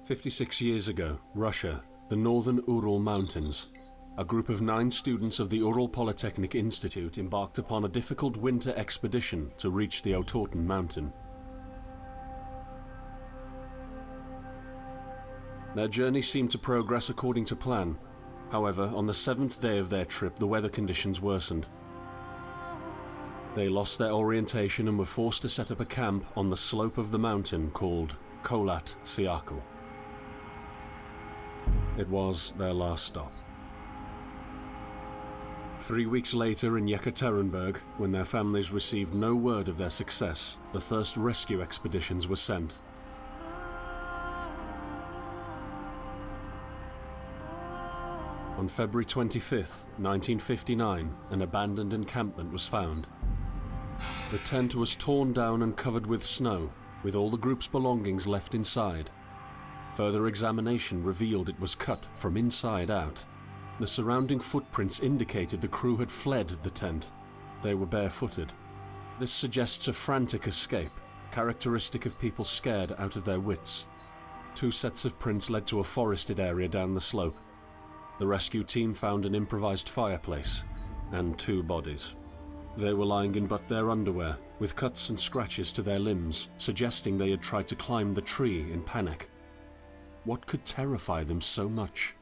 56 years ago, Russia, the northern Ural Mountains. A group of 9 students of the Ural Polytechnic Institute embarked upon a difficult winter expedition to reach the Otorten mountain. Their journey seemed to progress according to plan. However, on the 7th day of their trip, the weather conditions worsened. They lost their orientation and were forced to set up a camp on the slope of the mountain called Kholat. It was their last stop. 3 weeks later in Yekaterinburg, when their families received no word of their success, the first rescue expeditions were sent. On February 25th, 1959, an abandoned encampment was found. The tent was torn down and covered with snow, with all the group's belongings left inside. Further examination revealed it was cut from inside out. The surrounding footprints indicated the crew had fled the tent. They were barefooted. This suggests a frantic escape, characteristic of people scared out of their wits. 2 sets of prints led to a forested area down the slope. The rescue team found an improvised fireplace and 2 bodies. They were lying in but their underwear, with cuts and scratches to their limbs, suggesting they had tried to climb the tree in panic. What could terrify them so much?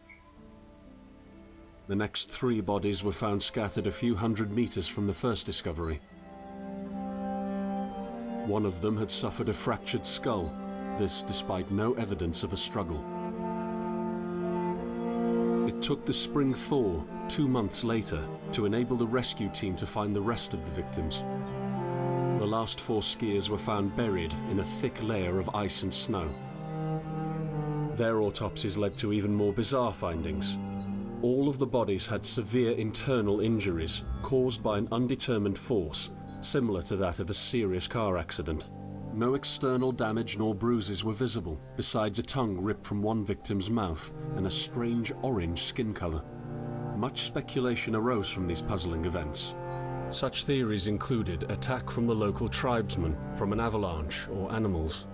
The next 3 bodies were found scattered a few hundred meters from the first discovery. One of them had suffered a fractured skull, this despite no evidence of a struggle. It took the spring thaw 2 months later to enable the rescue team to find the rest of the victims. The last 4 skiers were found buried in a thick layer of ice and snow. Their autopsies led to even more bizarre findings. All of the bodies had severe internal injuries caused by an undetermined force, similar to that of a serious car accident. No external damage nor bruises were visible, besides a tongue ripped from one victim's mouth and a strange orange skin color. Much speculation arose from these puzzling events. Such theories included attack from the local tribesmen, from an avalanche, or animals.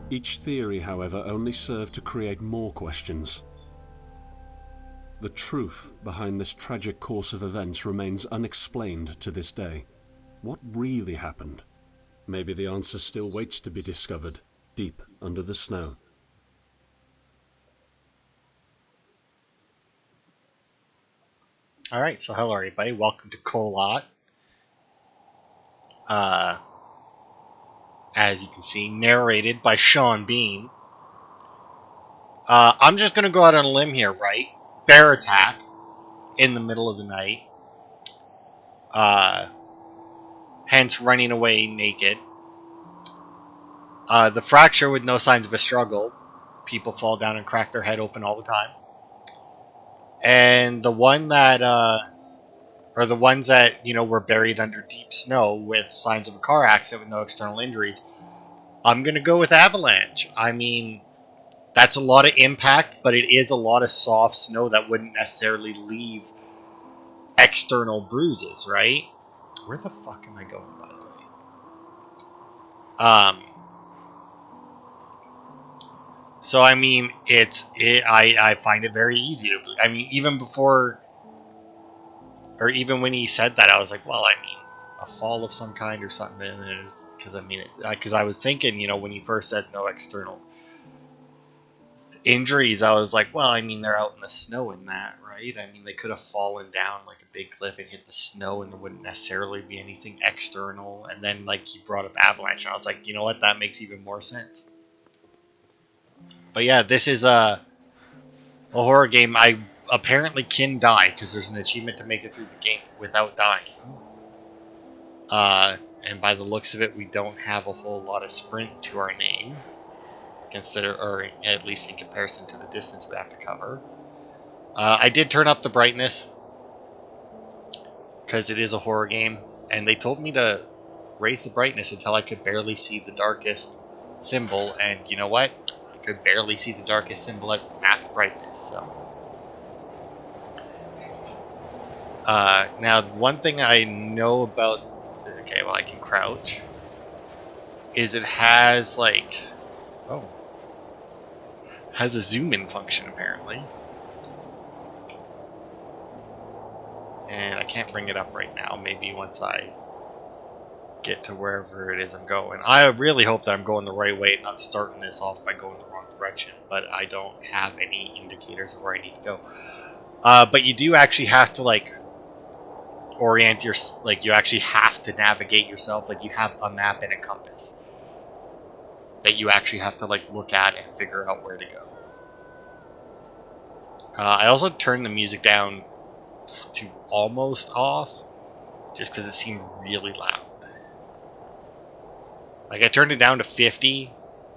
Each theory, however, only served to create more questions. The truth behind this tragic course of events remains unexplained to this day. What really happened? Maybe the answer still waits to be discovered, deep under the snow. Alright, so hello everybody, welcome to Kholat. As you can see, narrated by Sean Bean. I'm just going to go out on a limb here, right? Bear attack in the middle of the night. Hence running away naked. The fracture with no signs of a struggle. People fall down and crack their head open all the time. And the one that, or the ones that, were buried under deep snow with signs of a car accident with no external injuries, I'm going to go with avalanche. I mean, that's a lot of impact, but it is a lot of soft snow that wouldn't necessarily leave external bruises, right? Where the fuck am I going, by the way? So, I mean, I find it very easy to believe. I mean, even before, or even when he said that, I was like, well, I mean, a fall of some kind or something. Because I was thinking, when he first said no external injuries, I was like, well, I mean, they're out in the snow in that, right? I mean, they could have fallen down like a big cliff and hit the snow, and there wouldn't necessarily be anything external. And then, like, he brought up avalanche, and I was like, you know what? That makes even more sense. But yeah, this is a horror game. I apparently can die because there's an achievement to make it through the game without dying. And by the looks of it, we don't have a whole lot of sprint to our name. Or at least in comparison to the distance we have to cover. I did turn up the brightness because it is a horror game, and they told me to raise the brightness until I could barely see the darkest symbol, and you know what? I could barely see the darkest symbol at max brightness, so. Now, one thing I know about, okay, well, I can crouch, is it has, like, oh. Has a zoom in function apparently. And I can't bring it up right now. Maybe once I get to wherever it is I'm going. I really hope that I'm going the right way, not starting this off by going the wrong direction, but I don't have any indicators of where I need to go. But you do actually have to like orient your, like you actually have to navigate yourself. Like you have a map and a compass that you actually have to like look at and figure out where to go. I also turned the music down to almost off just because it seemed really loud. Like I turned it down to 50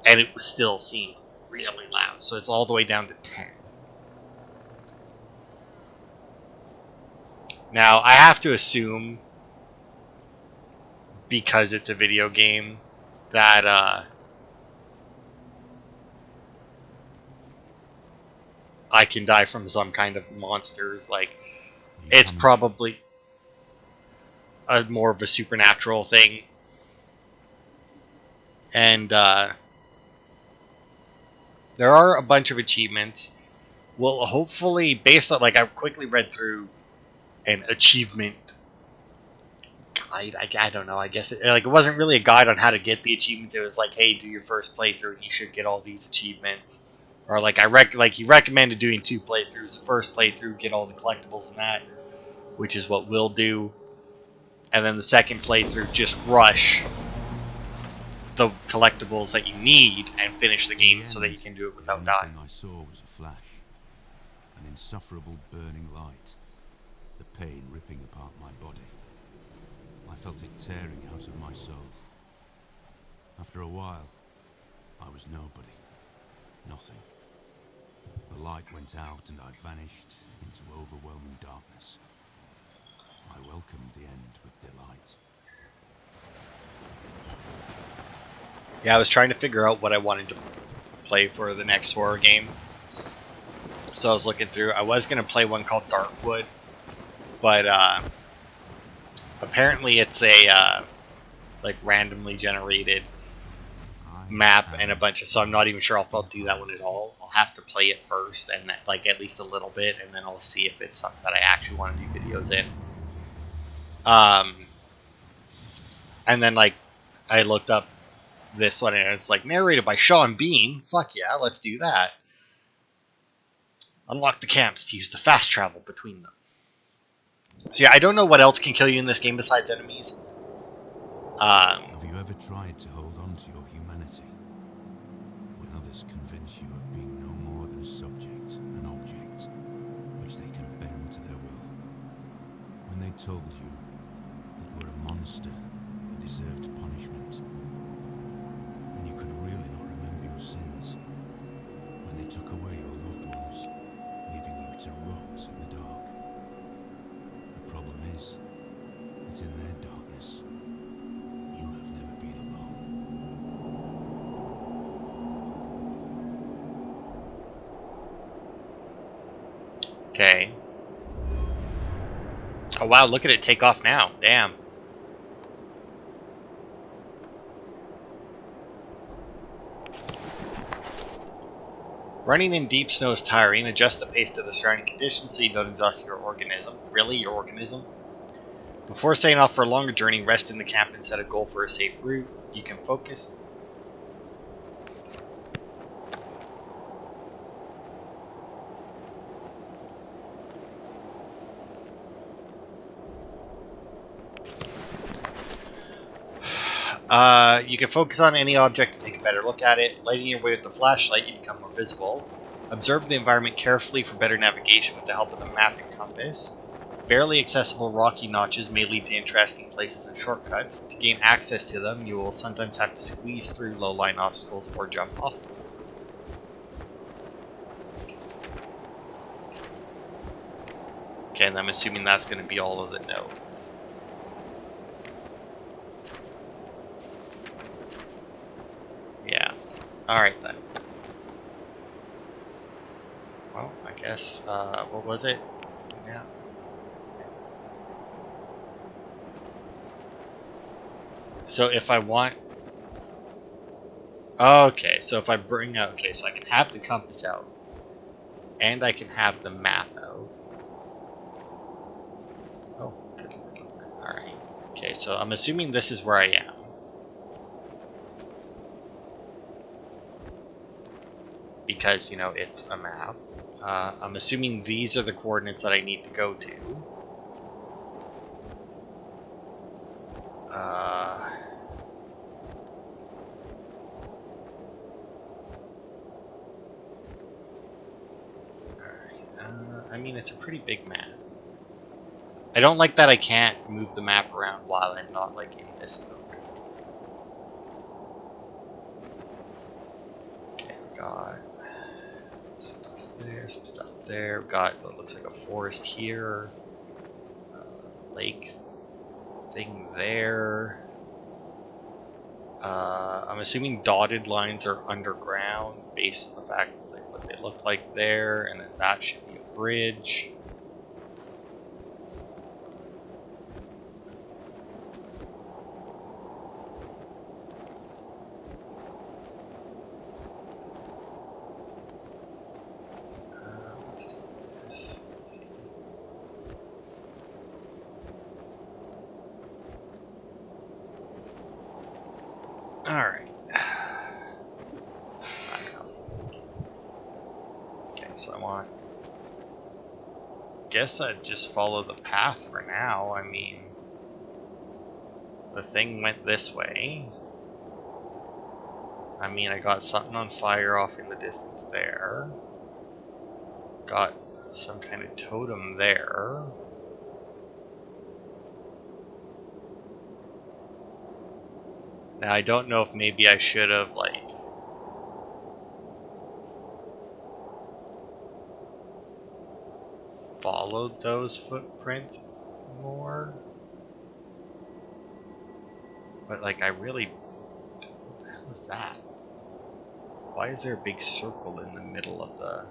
and it still seemed really loud. So it's all the way down to 10. Now I have to assume, because it's a video game, that I can die from some kind of monsters. Like it's probably a more of a supernatural thing. And there are a bunch of achievements. Well, hopefully, based on, like, I quickly read through an achievement guide. I don't know. I guess it wasn't really a guide on how to get the achievements. It was like, hey, do your first playthrough, and you should get all these achievements. Or like he recommended doing 2 playthroughs. The first playthrough, get all the collectibles in that, which is what we'll do. And then the second playthrough, just rush the collectibles that you need and finish the game so that you can do it without dying. The only thing I saw was a flash, an insufferable burning light, the pain ripping apart my body. I felt it tearing out of my soul. After a while, I was nobody, nothing. The light went out and I vanished into overwhelming darkness. I welcomed the end with delight. Yeah, I was trying to figure out what I wanted to play for the next horror game. So I was looking through. I was going to play one called Darkwood, but apparently it's a like randomly generated map and a bunch of, so I'm not even sure if I'll do that one at all. I'll have to play it first and like at least a little bit, and then I'll see if it's something that I actually want to do videos in. And then like I looked up this one and it's like narrated by Sean Bean. Fuck yeah, let's do that. Unlock the camps to use the fast travel between them. So yeah, I don't know what else can kill you in this game besides enemies. Have you ever tried to hold on to your humanity when others convince you of being no more than a subject, an object, which they can bend to their will? When they told you that you were a monster that deserved punishment, and you could really not remember your sins? When they took away your loved ones, leaving you to rot in the dark? The problem is that in their darkness, you have never been alone. Okay. Oh wow, look at it take off now. Damn. Running in deep snow is tiring. Adjust the pace to the surrounding conditions so you don't exhaust your organism. Really? Your organism? Before setting off for a longer journey, rest in the camp and set a goal for a safe route. You can focus. You can focus on any object to take a better look at it. Lighting your way with the flashlight, you become more visible. Observe the environment carefully for better navigation with the help of the map and compass. Barely accessible rocky notches may lead to interesting places and shortcuts. To gain access to them, you will sometimes have to squeeze through low-lying obstacles or jump off them. Okay, and I'm assuming that's going to be all of the nodes. Yeah. Alright then. Well, I guess, what was it? Yeah. So if I want... Okay, so if I bring out... Okay, so I can have the compass out. And I can have the map out. Oh, good. Alright. Okay, so I'm assuming this is where I am. Because, you know, it's a map. I'm assuming these are the coordinates that I need to go to. I mean, it's a pretty big map. I don't like that I can't move the map around while I'm not, like, in this mode. Okay, we got stuff there, some stuff there. We got what looks like a forest here. Lake thing there. I'm assuming dotted lines are underground based on the fact like what they look like there, and then that should be a bridge. Let's do this. Let's see. All right. So I guess I'd just follow the path for now. I mean, the thing went this way. I mean, I got something on fire off in the distance there. Got some kind of totem there. Now, I don't know if maybe I should have, like, followed those footprints more. But, like, I really... What the hell is that? Why is there a big circle in the middle of the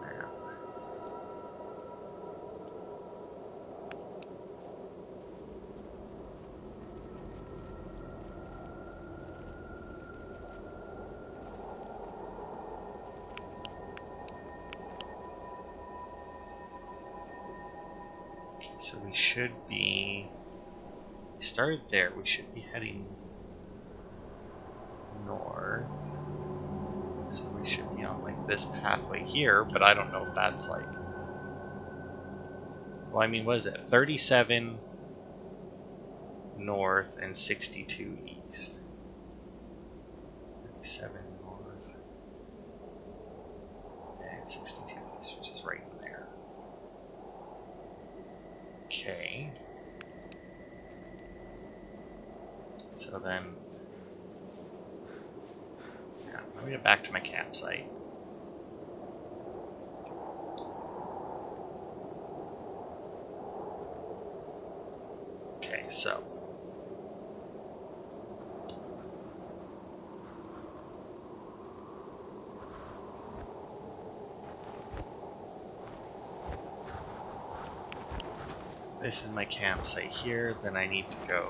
map? Okay, so we should be... We started there, we should be heading north. So we should be on like this pathway here, but I don't know if that's like... Well, I mean, what is it? 37 north and 62 east. 37 north and 62 east, which is right in there. Okay. So then... Yeah, let me get back to my campsite. Okay, so... This is my campsite here, then I need to go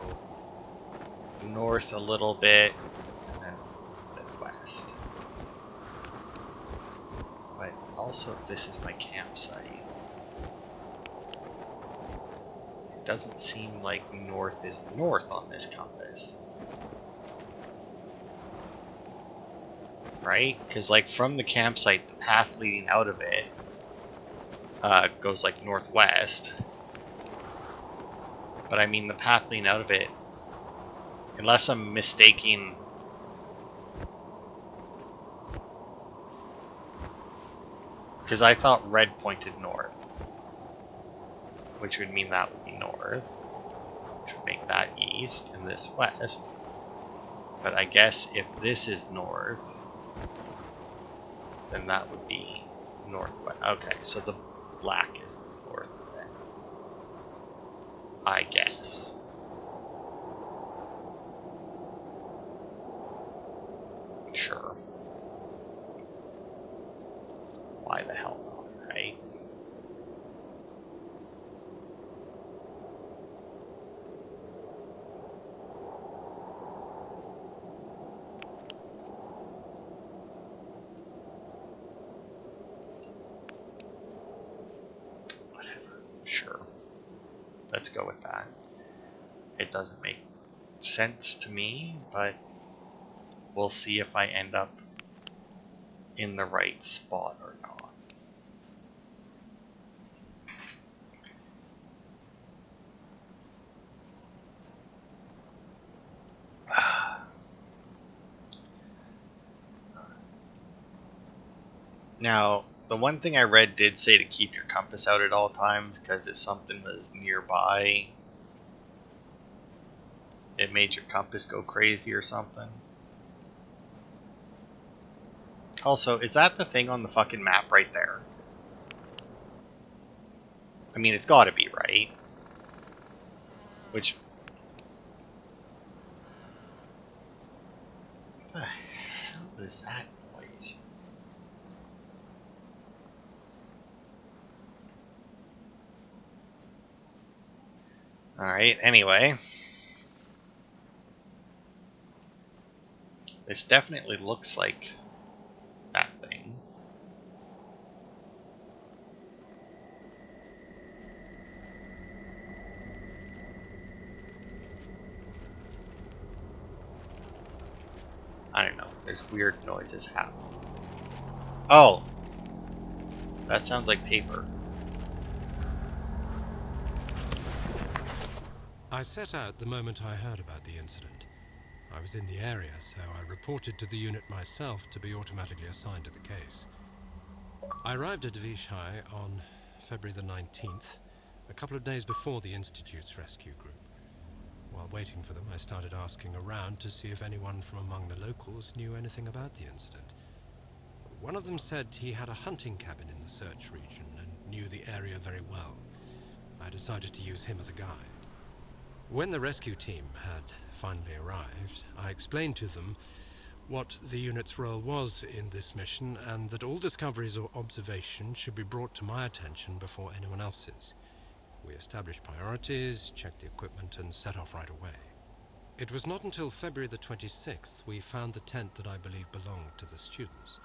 north a little bit, and then west. But also, if this is my campsite, it doesn't seem like north is north on this compass. Right? Because like from the campsite, the path leading out of it goes like northwest. But I mean the path leading out of it, unless I'm mistaking... Because I thought red pointed north, which would mean that would be north, which would make that east, and this west. But I guess if this is north, then that would be northwest. Okay, so the black is north then, I guess. Sure. Why the hell not, right? let's go with that. It doesn't make sense to me, but we'll see if I end up in the right spot or not. Now, the one thing I read did say to keep your compass out at all times, because if something was nearby, it made your compass go crazy or something. Also, is that the thing on the fucking map right there? I mean, it's gotta be, right? Which... what the hell is that noise? Alright, anyway. This definitely looks like that thing. I don't know. There's weird noises happening. Oh! That sounds like paper. I set out the moment I heard about the incident. I was in the area, so I reported to the unit myself to be automatically assigned to the case. I arrived at Vishai on February the 19th, a couple of days before the Institute's rescue group. While waiting for them, I started asking around to see if anyone from among the locals knew anything about the incident. One of them said he had a hunting cabin in the search region and knew the area very well. I decided to use him as a guide. When the rescue team had finally arrived, I explained to them what the unit's role was in this mission and that all discoveries or observations should be brought to my attention before anyone else's. We established priorities, checked the equipment, and set off right away. It was not until February the 26th we found the tent that I believe belonged to the students.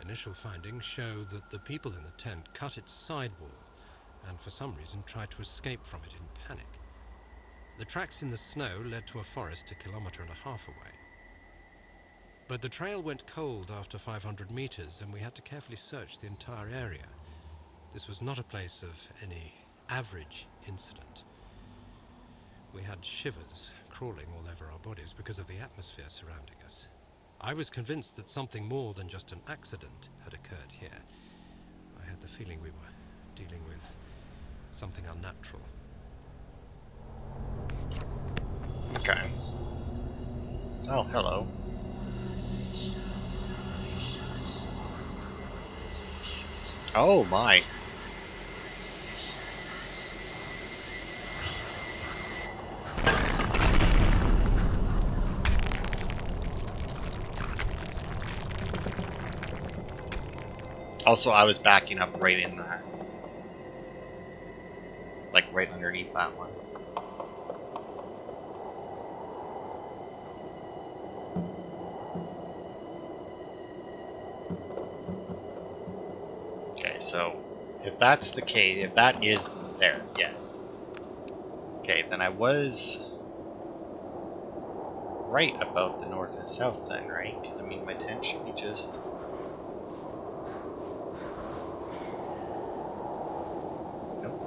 Initial findings show that the people in the tent cut its sidewall and for some reason tried to escape from it in panic. The tracks in the snow led to a forest 1.5 kilometers away. But the trail went cold after 500 meters and we had to carefully search the entire area. This was not a place of any average incident. We had shivers crawling all over our bodies because of the atmosphere surrounding us. I was convinced that something more than just an accident had occurred here. I had the feeling we were dealing with something unnatural. Okay. Oh, hello. Oh my. Also, I was backing up right in that. Like right underneath that one. Okay, so if that's the case, if that is there, yes. Okay, then I was right about the north and south then, right? Because I mean, my tent should be just... nope.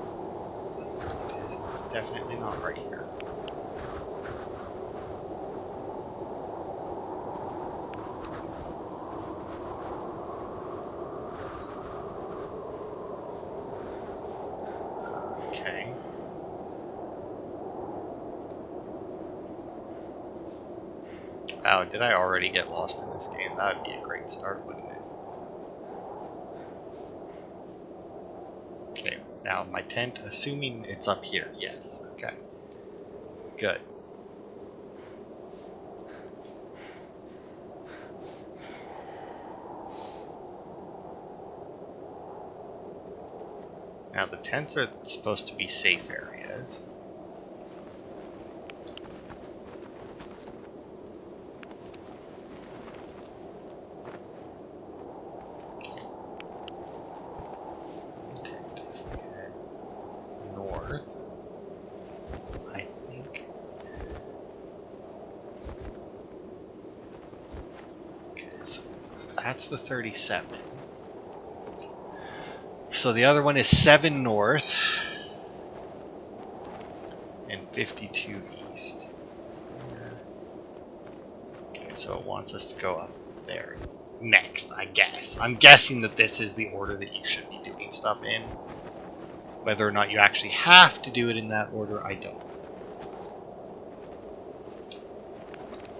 It is definitely not right here. Okay. Wow, did I already get lost in this game? That would be a great start, wouldn't it? Okay, now my tent, assuming it's up here, yes, okay. Good. Now the tents are supposed to be safe areas. Tent, head north. That's the 37. So the other one is 7 north and 52 east. Okay, so it wants us to go up there next, I guess. I'm guessing that this is the order that you should be doing stuff in. Whether or not you actually have to do it in that order, I don't know.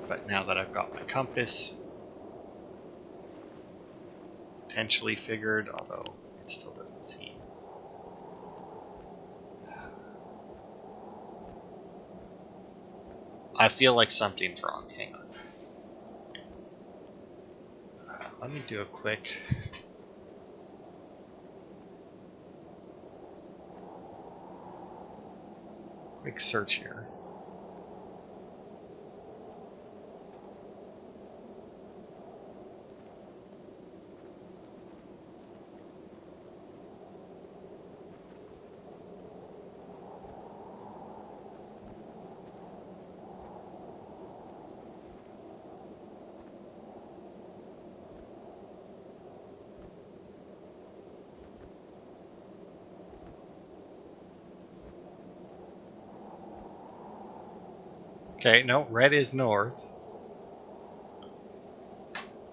But now that I've got my compass potentially figured, although it still doesn't seem. I feel like something's wrong. Hang on. Let me do a quick search here. Okay, no, red is north,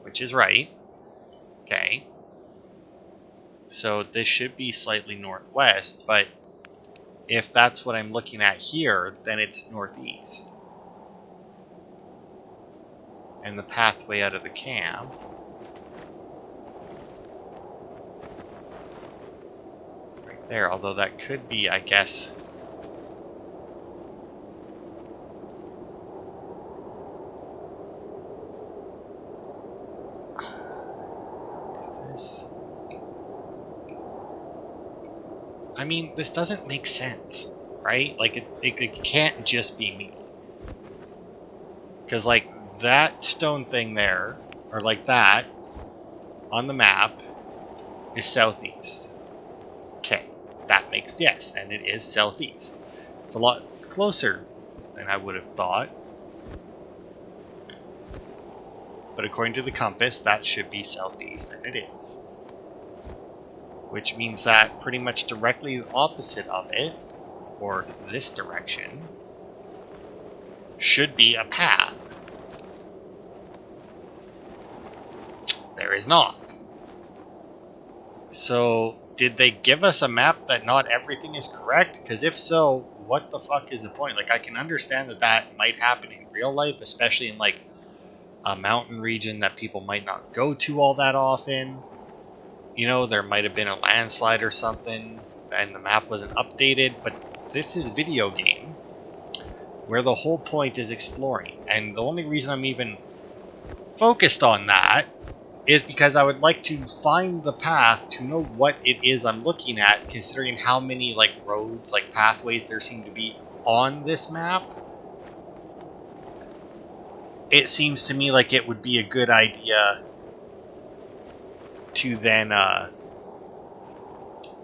which is right. Okay. So this should be slightly northwest, but if that's what I'm looking at here, then it's northeast. And the pathway out of the camp right there, although that could be, I guess, I mean, this doesn't make sense, right? Like, it can't just be me. Because, like, that stone thing there, or like that, on the map, is southeast. Okay, that makes, yes, and it is southeast. It's a lot closer than I would have thought. But according to the compass, that should be southeast, and it is. Which means that pretty much directly opposite of it, or this direction, should be a path. There is not. So, did they give us a map that not everything is correct? Because if so, what the fuck is the point? Like, I can understand that that might happen in real life, especially in, like, a mountain region that people might not go to all that often. You know, there might have been a landslide or something, and the map wasn't updated, but this is video game, where the whole point is exploring. And the only reason I'm even focused on that is because I would like to find the path to know what it is I'm looking at, considering how many, like, roads, like, pathways there seem to be on this map. It seems to me like it would be a good idea to then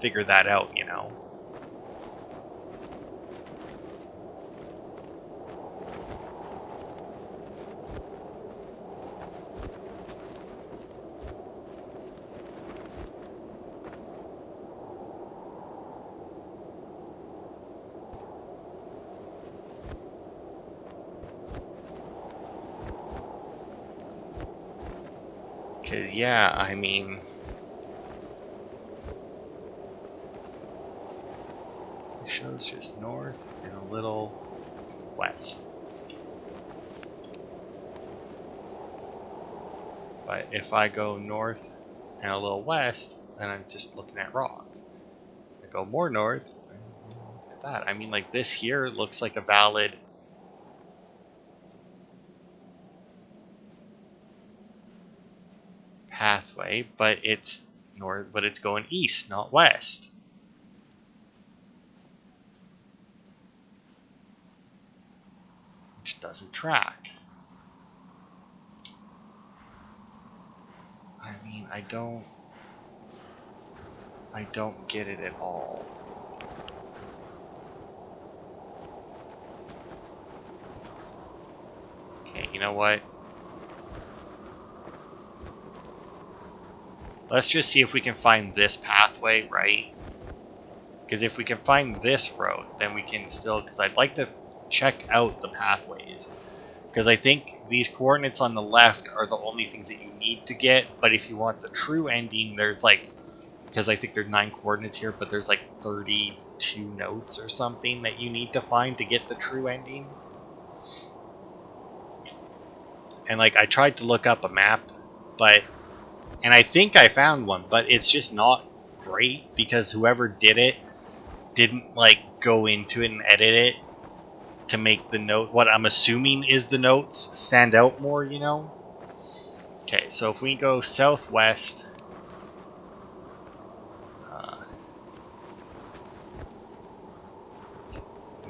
figure that out, you know? Because, yeah, I mean, it shows just north and a little west. But if I go north and a little west, then I'm just looking at rocks. If I go more north, look at that. I mean, like, this here looks like a valid pathway, but it's north, but it's going east, not west. Which doesn't track. I mean, I don't get it at all. Okay, you know what? Let's just see if we can find this pathway, right? Because if we can find this road, then we can still... Because I'd like to check out the pathways. Because I think these coordinates on the left are the only things that you need to get. But if you want the true ending, there's like... Because I think there's 9 coordinates here, but there's like 32 notes or something that you need to find to get the true ending. And like, I tried to look up a map, but... And I think I found one, but it's just not great because whoever did it didn't like go into it and edit it to make the note, what I'm assuming is the notes, stand out more, you know? Okay, so if we go southwest,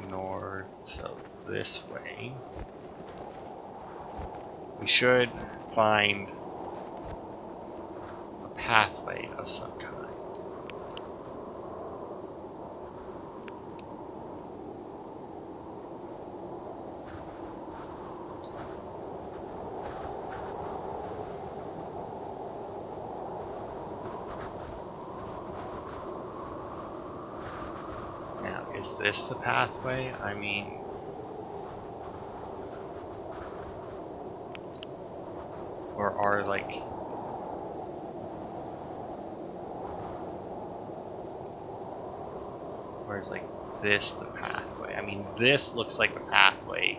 north, so this way, we should find a pathway of some kind. Now, is this the pathway? I mean... Or are like... Or is like this the pathway? I mean, this looks like a pathway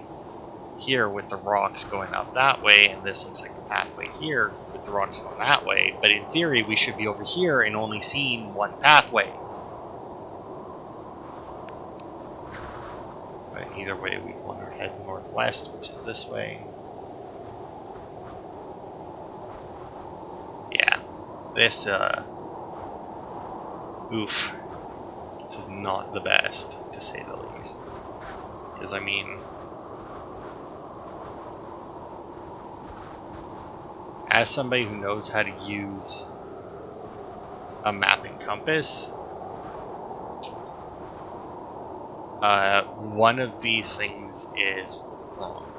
here with the rocks going up that way, and this looks like a pathway here with the rocks going that way. But in theory, we should be over here and only seeing one pathway. But either way, we want to head northwest, which is this way. Yeah, this, oof. This is not the best, to say the least. Because, I mean... As somebody who knows how to use a mapping compass, one of these things is wrong.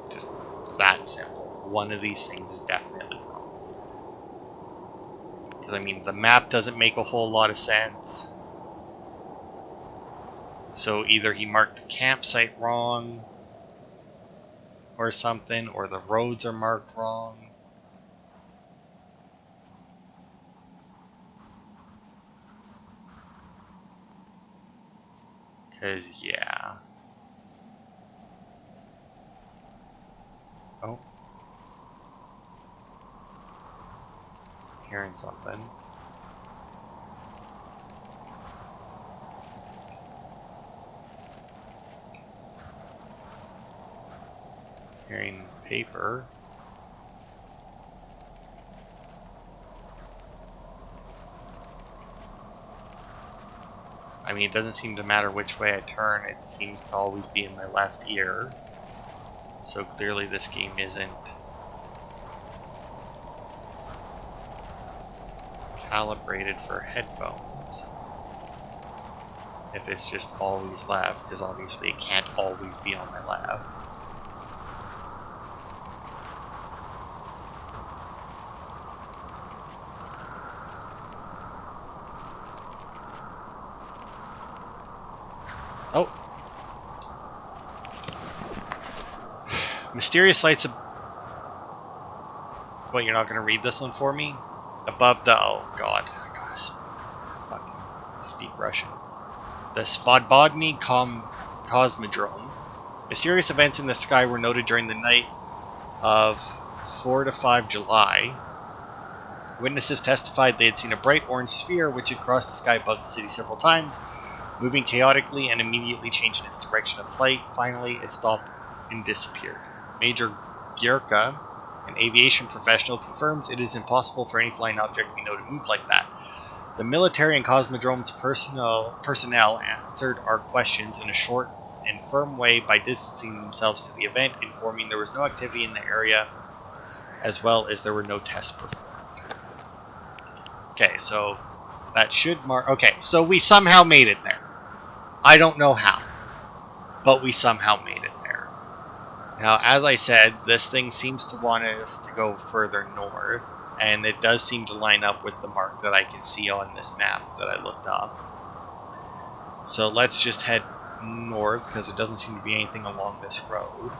Just that simple. One of these things is definitely wrong. Because, I mean, the map doesn't make a whole lot of sense. So either he marked the campsite wrong, or something, or the roads are marked wrong. Because, yeah. Oh. I'm hearing something. Hearing paper. I mean, it doesn't seem to matter which way I turn, it seems to always be in my left ear. So clearly this game isn't calibrated for headphones. If it's just always left, because obviously it can't always be on my left. Oh! Mysterious lights... What, you're not going to read this one for me? Above the... Oh, God. I gotta fucking speak Russian. The Svobodny Cosmodrome. Mysterious events in the sky were noted during the night of 4 to 5 July. Witnesses testified they had seen a bright orange sphere which had crossed the sky above the city several times, moving chaotically and immediately changing its direction of flight. Finally, it stopped and disappeared. Major Gierka, an aviation professional, confirms it is impossible for any flying object to be known to move like that. The military and Cosmodrome's personnel answered our questions in a short and firm way by distancing themselves to the event, informing there was no activity in the area, as well as there were no tests performed. Okay, so that should mark... Okay, so we somehow made it there. I don't know how, but we somehow made it there. Now, as I said, this thing seems to want us to go further north, And it does seem to line up with the mark that I can see on this map that I looked up. So let's just head north, because there doesn't seem to be anything along this road.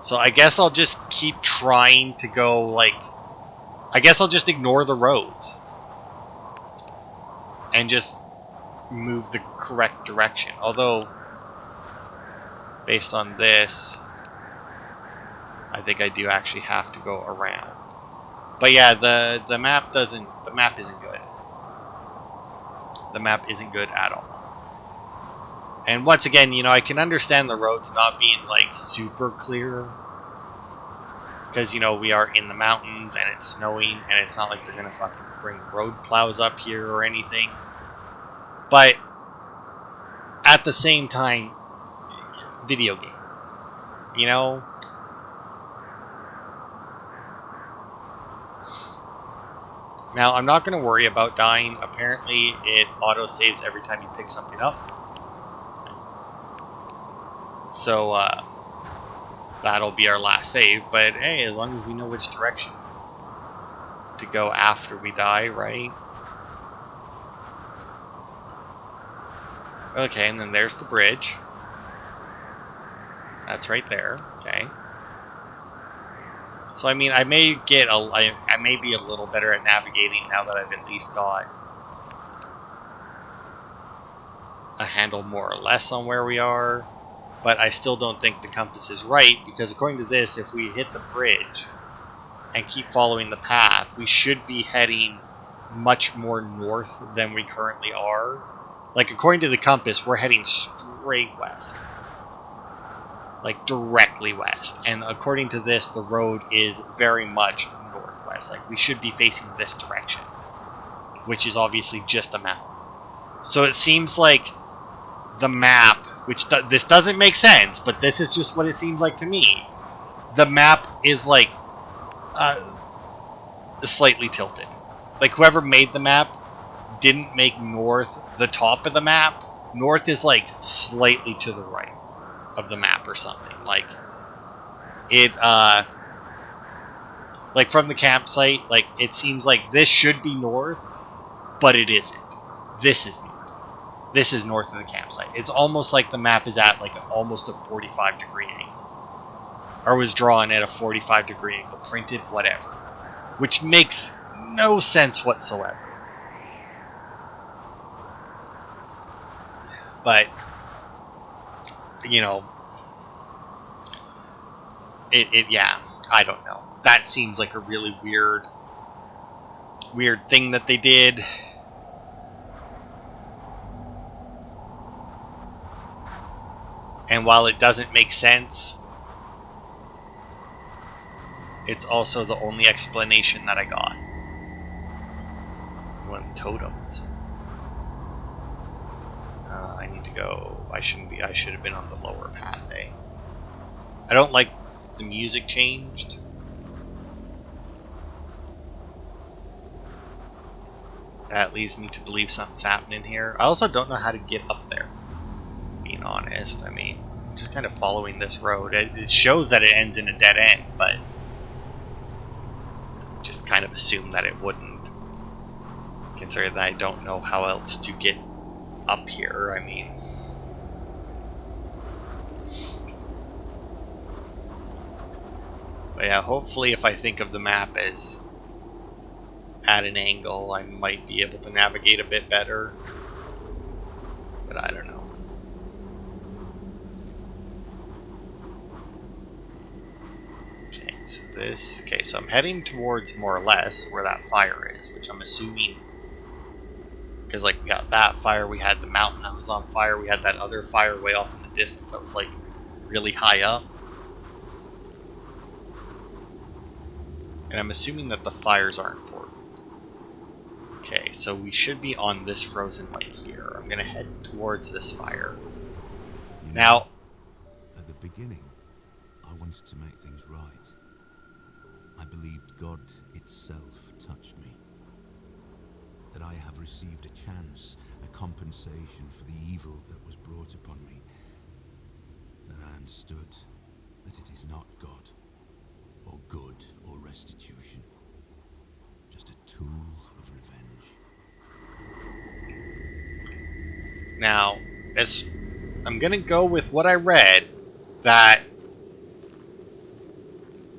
So I guess I'll just keep trying to go, like... I guess I'll just ignore the roads. And just move the correct direction. Although, based on this, I think I do actually have to go around. But yeah, the map isn't good. The map isn't good at all. And once again, you know, I can understand the roads not being like super clear, because, you know, we are in the mountains and it's snowing, and it's not like they're gonna fucking bring road plows up here or anything. But at the same time, video game, you know. Now, I'm not going to worry about dying. Apparently, it auto-saves every time you pick something up. So, that'll be our last save. But, hey, as long as we know which direction to go after we die, right? Okay, and then there's the bridge. That's right there. Okay. So, I mean, I may be a little better at navigating now that I've at least got a handle more or less on where we are. But I still don't think the compass is right, because according to this, if we hit the bridge and keep following the path, we should be heading much more north than we currently are. Like, according to the compass, we're heading straight west. Like, directly west. And according to this, the road is very much northwest. Like, we should be facing this direction, which is obviously just a mountain. So it seems like the map, which this doesn't make sense, but this is just what it seems like to me. The map is like slightly tilted. Like, whoever made the map didn't make north the top of the map. North is like slightly to the right of the map or something. Like, it like from the campsite, like, it seems like this should be north, but it isn't. This is north. This is north of the campsite. It's almost like the map is at like almost a 45-degree angle. Or was drawn at a 45-degree angle, printed, whatever. Which makes no sense whatsoever. But, you know, yeah, I don't know. That seems like a really weird thing that they did. And while it doesn't make sense, it's also the only explanation that I got. One of the totems. I need to go. I should have been on the lower path, eh? I don't like the music changed. That leads me to believe something's happening here. I also don't know how to get up there, being honest. I mean, just kind of following this road. It shows that it ends in a dead end, but just kind of assume that it wouldn't, considering that I don't know how else to get up here. I mean, but yeah, hopefully if I think of the map as at an angle, I might be able to navigate a bit better, but I don't know. So I'm heading towards more or less where that fire is, which I'm assuming, because like we got that fire, we had the mountain that was on fire, we had that other fire way off in the distance that was like really high up, and I'm assuming that the fires are important. Okay, so we should be on this frozen lake here. I'm gonna head towards this fire. You know, Now, at the beginning, I wanted to make things right. I believed God itself touched me. That I have received a chance, a compensation for the evil that was brought upon me. Then I understood that it is not God, or good, or restitution. Now, as I'm gonna go with what I read, that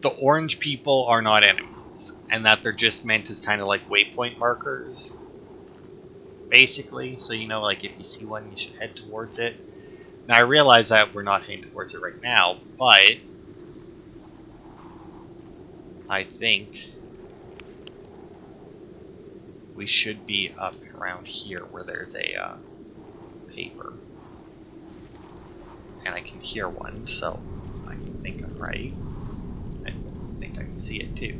the orange people are not enemies, and that they're just meant as kind of like waypoint markers, basically. So you know, like if you see one, you should head towards it. Now I realize that we're not heading towards it right now, but I think we should be up around here where there's a paper, and I can hear one, so I think I'm right. I think I can see it too.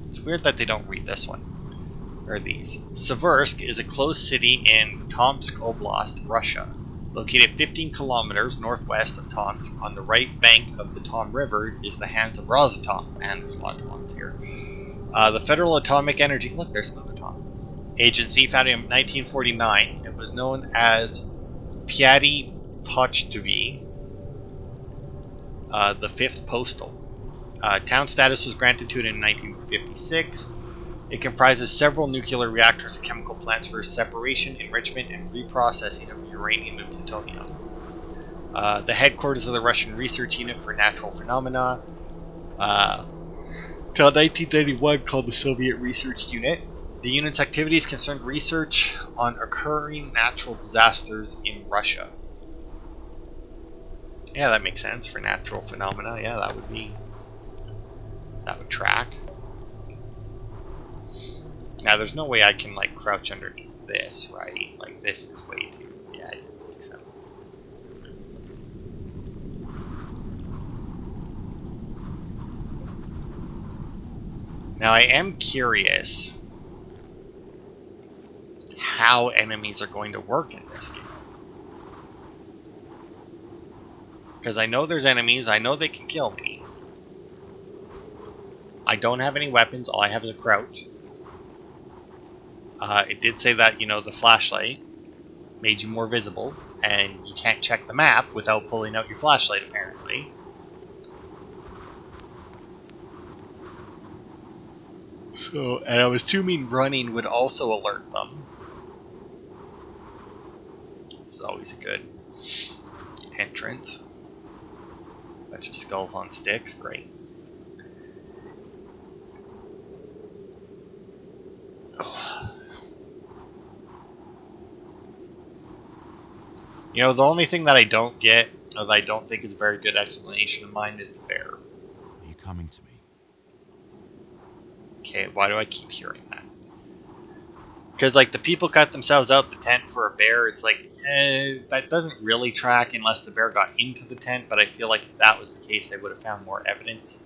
It's weird that they don't read this one. Or these. Seversk is a closed city in Tomsk Oblast, Russia. Located 15 kilometers northwest of Tomsk, on the right bank of the Tom River, is the hands of Rosatom. Man, there's a lot of Toms here. The Federal Atomic Energy... Look, there's another Tom. Agency, founded in 1949. It was known as Pyatty Pochtovy, the fifth postal. Town status was granted to it in 1956. It comprises several nuclear reactors and chemical plants for separation, enrichment, and reprocessing of uranium and plutonium. The headquarters of the Russian Research Unit for Natural Phenomena, till 1991 called the Soviet Research Unit. The unit's activities concerned research on occurring natural disasters in Russia. Yeah, that makes sense for natural phenomena. Yeah, that would track. Now, there's no way I can like crouch underneath this, right? Like this is way too. Yeah, I didn't think so. Now, I am curious how enemies are going to work in this game. Because I know there's enemies, I know they can kill me. I don't have any weapons, all I have is a crouch. It did say that, you know, the flashlight made you more visible, and you can't check the map without pulling out your flashlight, apparently. So, and I was assuming running would also alert them. This is always a good entrance. Bunch of skulls on sticks, great. Oh. You know, the only thing that I don't get, or that I don't think is a very good explanation of mine, is the bear. Are you coming to me? Okay, why do I keep hearing that? Because, like, the people cut themselves out the tent for a bear. It's like, that doesn't really track unless the bear got into the tent, but I feel like if that was the case, they would have found more evidence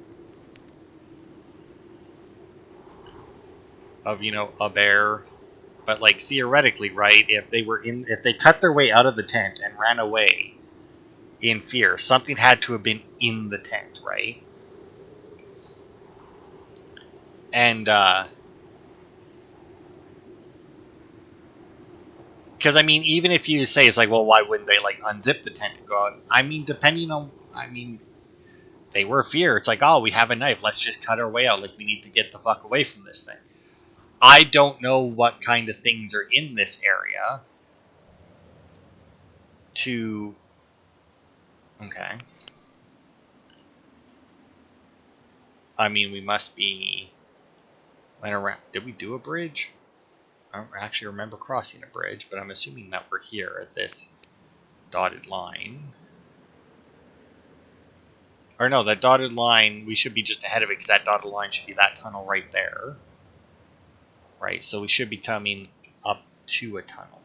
of, you know, a bear. But, like, theoretically, right, if they cut their way out of the tent and ran away in fear, something had to have been in the tent, right? And, because, I mean, even if you say, it's like, well, why wouldn't they, like, unzip the tent and go out? I mean, depending on, they were fear. It's like, oh, we have a knife. Let's just cut our way out. Like, we need to get the fuck away from this thing. I don't know what kind of things are in this area to... Okay. I mean, we must be... went around. Did we do a bridge? I don't actually remember crossing a bridge, but I'm assuming that we're here at this dotted line. Or no, that dotted line, we should be just ahead of it, because that dotted line should be that tunnel right there. Right, so we should be coming up to a tunnel.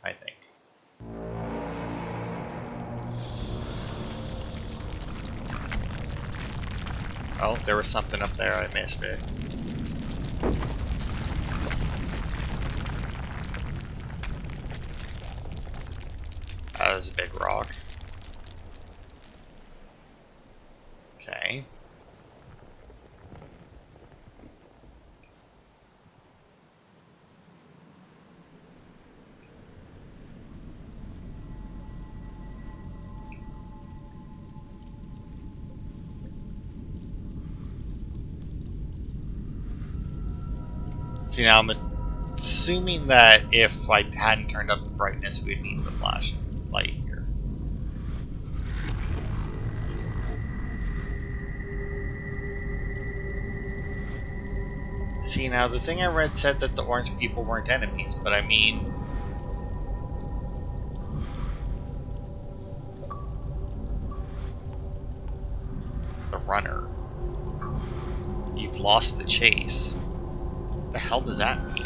I think. Oh, there was something up there, I missed it. That was a big rock. Okay. See, now I'm assuming that if I hadn't turned up the brightness, we'd need the flashlight here. See, now the thing I read said that the orange people weren't enemies, but I mean... The runner. You've lost the chase. What the hell does that mean?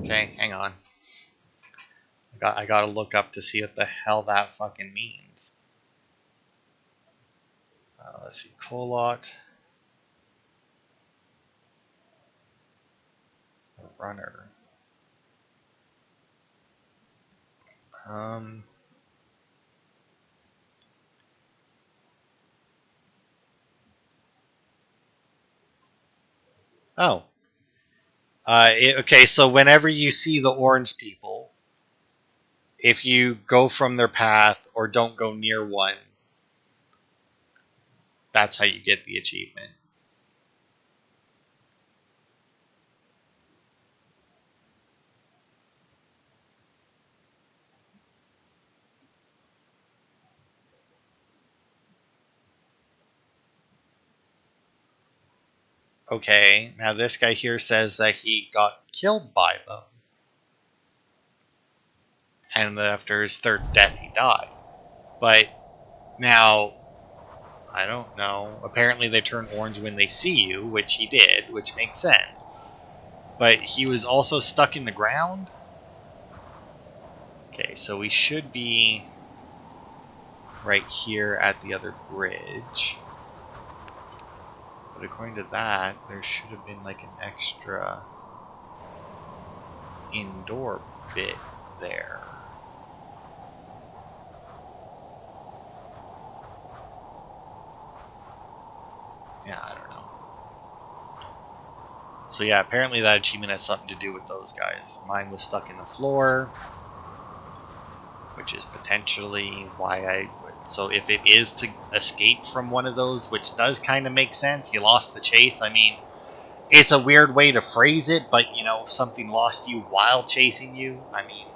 Okay, hang on. I gotta look up to see what the hell that fucking means. Let's see, Kholat. Runner. Oh. Okay, so whenever you see the orange people, if you go from their path or don't go near one, that's how you get the achievement. Okay, now this guy here says that he got killed by them. And after his third death, he died. But now, I don't know. Apparently they turn orange when they see you, which he did, which makes sense. But he was also stuck in the ground? Okay, so we should be right here at the other bridge. But according to that, there should have been like an extra indoor bit there. Yeah, I don't know. So yeah, apparently that achievement has something to do with those guys. Mine was stuck in the floor, which is potentially why I... So if it is to escape from one of those, which does kind of make sense, you lost the chase. I mean, it's a weird way to phrase it, but, you know, something lost you while chasing you. I mean,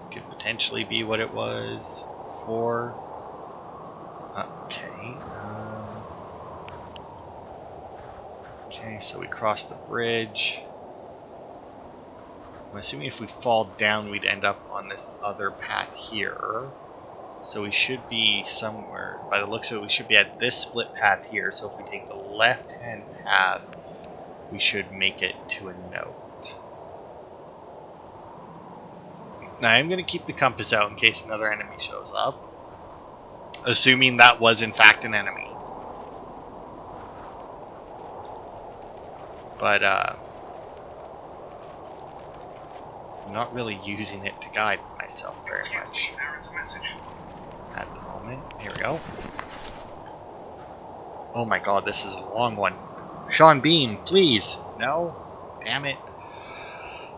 could potentially be what it was for. Okay. Okay, so we crossed the bridge. I'm assuming if we fall down, we'd end up on this other path here. So we should be somewhere, by the looks of it, we should be at this split path here. So if we take the left-hand path, we should make it to a note. Now I'm going to keep the compass out in case another enemy shows up. Assuming that was in fact an enemy. But, I'm not really using it to guide myself very much. There is a message. At the moment. Here we go. Oh my god, this is a long one. Sean Bean, please. No? Damn it.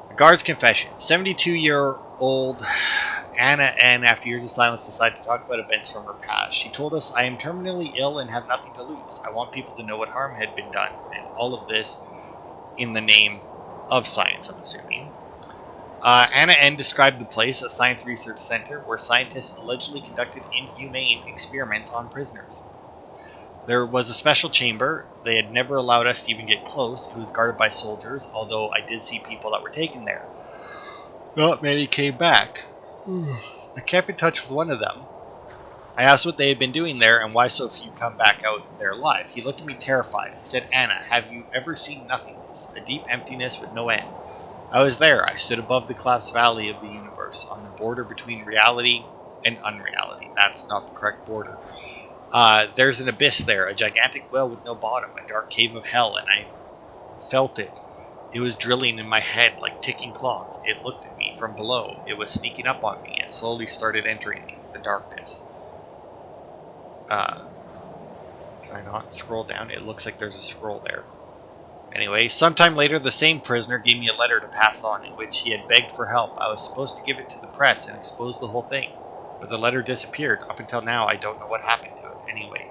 The guard's confession. 72-year-old Anna N, after years of silence, decided to talk about events from her past. She told us, I am terminally ill and have nothing to lose. I want people to know what harm had been done. And all of this in the name of science, I'm assuming. Anna N described the place, a science research center, where scientists allegedly conducted inhumane experiments on prisoners. There was a special chamber. They had never allowed us to even get close. It was guarded by soldiers, although I did see people that were taken there. Not many came back. I kept in touch with one of them. I asked what they had been doing there and why so few come back out there alive. He looked at me terrified. He said, Anna, have you ever seen nothingness? A deep emptiness with no end. I was there. I stood above the collapsed valley of the universe, on the border between reality and unreality. That's not the correct border. There's an abyss there, a gigantic well with no bottom, a dark cave of hell, and I felt it. It was drilling in my head like ticking clock. It looked at me from below. It was sneaking up on me. It slowly started entering me, the darkness. Can Can I not scroll down? It looks like there's a scroll there. Anyway, sometime later, the same prisoner gave me a letter to pass on in which he had begged for help. I was supposed to give it to the press and expose the whole thing. But the letter disappeared. Up until now, I don't know what happened to it. Anyway,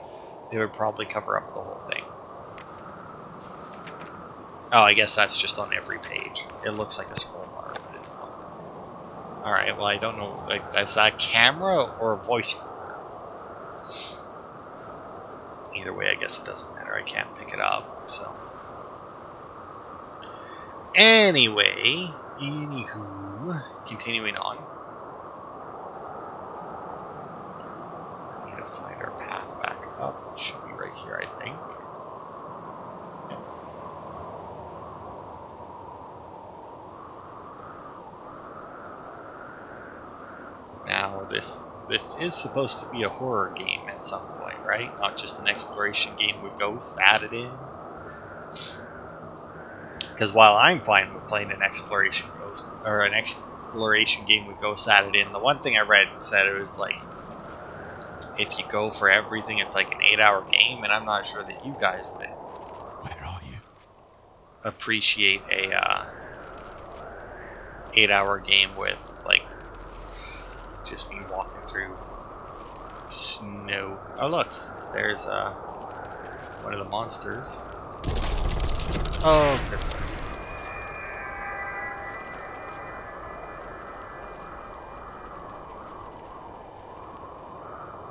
they would probably cover up the whole thing. Oh, I guess that's just on every page. It looks like a scroll bar, but it's not. Alright, well, I don't know. Like, is that a camera or a voice recorder? Either way, I guess it doesn't matter. I can't pick it up, so. Anyway, anywho, continuing on. We need to find our path back up. It should be right here, I think. Now, this is supposed to be a horror game at some point, right? Not just an exploration game with ghosts added in. Because while I'm fine with playing an exploration game with ghosts added in, the one thing I read said it was like, if you go for everything, it's like an 8-hour game, and I'm not sure that you guys would. Where are you? Appreciate a 8-hour game with like just me walking through snow. Oh look, there's one of the monsters. Oh, good.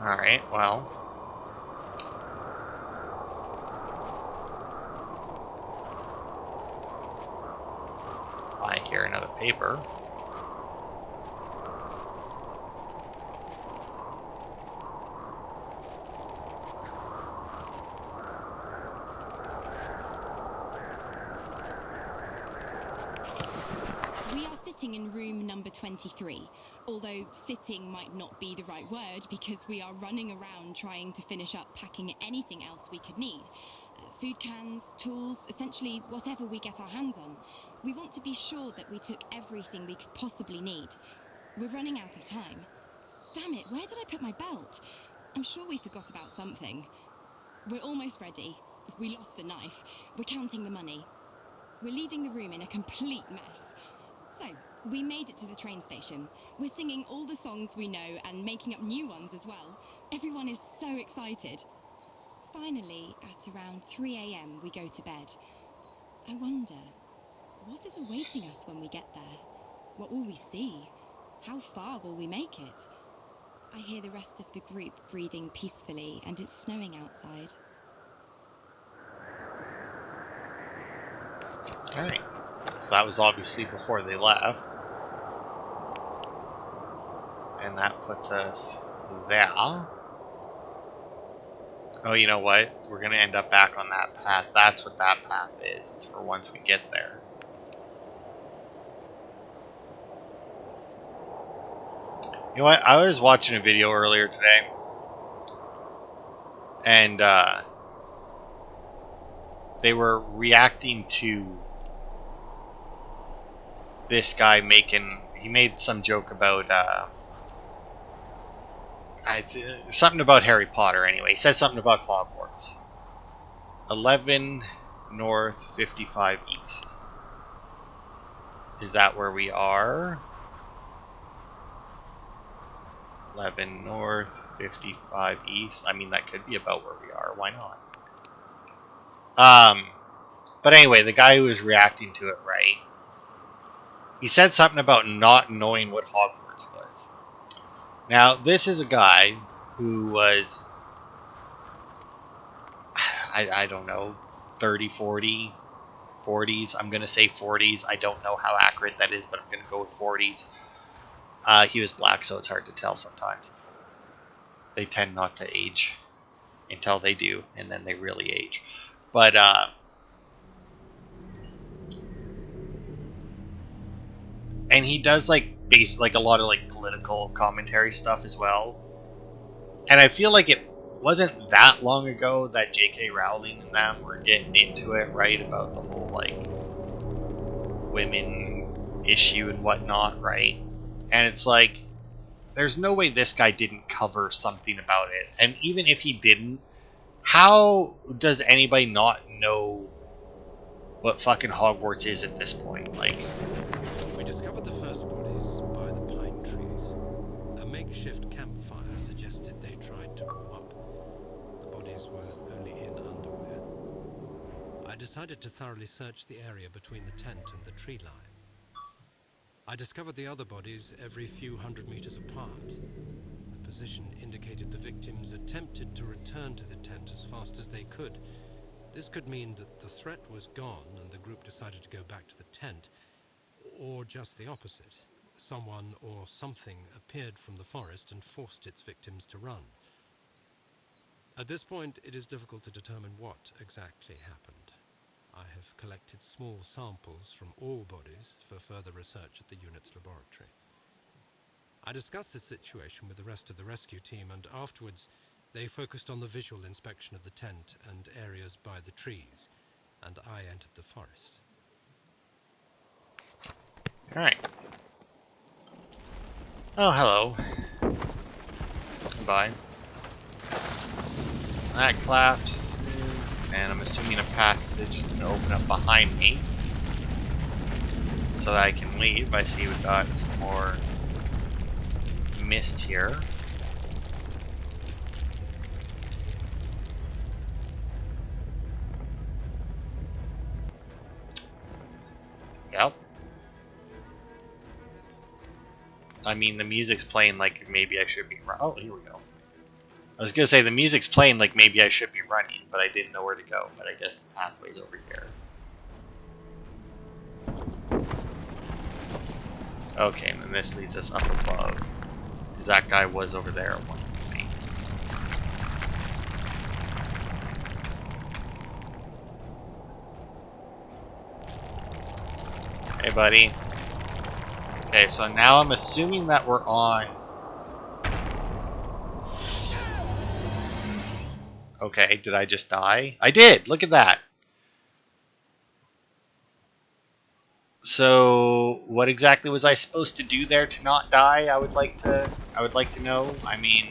Alright, well. I hear another paper. We are sitting in room number 23. Although sitting might not be the right word because we are running around trying to finish up packing anything else we could need. Food cans, tools, essentially whatever we get our hands on. We want to be sure that we took everything we could possibly need. We're running out of time. Damn it, where did I put my belt? I'm sure we forgot about something. We're almost ready. We lost the knife. We're counting the money. We're leaving the room in a complete mess. So, we made it to the train station. We're singing all the songs we know and making up new ones as well. Everyone is so excited. Finally, at around 3 a.m, we go to bed. I wonder, what is awaiting us when we get there? What will we see? How far will we make it? I hear the rest of the group breathing peacefully, and it's snowing outside. Alright. So that was obviously before they left. And that puts us there. Oh, you know what? We're going to end up back on that path. That's what that path is. It's for once we get there. You know what? I was watching a video earlier today. And they were reacting to this guy he made some joke about something about Harry Potter anyway. He said something about Hogwarts. 11 north, 55 east. Is that where we are? 11 north, 55 east. I mean, that could be about where we are. Why not? But anyway, the guy who was reacting to it, right? He said something about not knowing what Hogwarts was. Now, this is a guy who was, I don't know, 30, 40, 40s. I'm going to say 40s. I don't know how accurate that is, but I'm going to go with 40s. He was black, so it's hard to tell sometimes. They tend not to age until they do, and then they really age. But, and he does like a lot of like political commentary stuff as well. And I feel like it wasn't that long ago that J.K. Rowling and them were getting into it, right, about the whole like women issue and whatnot, right? And it's like, there's no way this guy didn't cover something about it. And even if he didn't, How does anybody not know what fucking Hogwarts is at this point? Like, We discovered the first bodies by the pine trees. A makeshift campfire suggested they tried to warm up. The bodies were only in underwear. I decided to thoroughly search the area between the tent and the tree line. I discovered the other bodies every few hundred meters apart. The position indicated the victims attempted to return to the tent as fast as they could. This could mean that the threat was gone and the group decided to go back to the tent, or just the opposite. Someone or something appeared from the forest and forced its victims to run. At this point, it is difficult to determine what exactly happened. I have collected small samples from all bodies for further research at the unit's laboratory. I discussed this situation with the rest of the rescue team, and afterwards they focused on the visual inspection of the tent and areas by the trees, and I entered the forest. alright. Oh, hello. Goodbye. That collapses, and I'm assuming a passage is going to open up behind me so that I can leave. I see we've got some more mist here. Yep. I mean, the music's playing like maybe I should be... Oh, here we go. I was gonna say the music's playing like maybe I should be running, but I didn't know where to go. But I guess the pathway's over here. Okay, and then this leads us up above. Because that guy was over there at one point. Hey, buddy. Okay, so now I'm assuming that we're on... Okay, did I just die? I did! Look at that! So, what exactly was I supposed to do there to not die? I would like to know. I mean,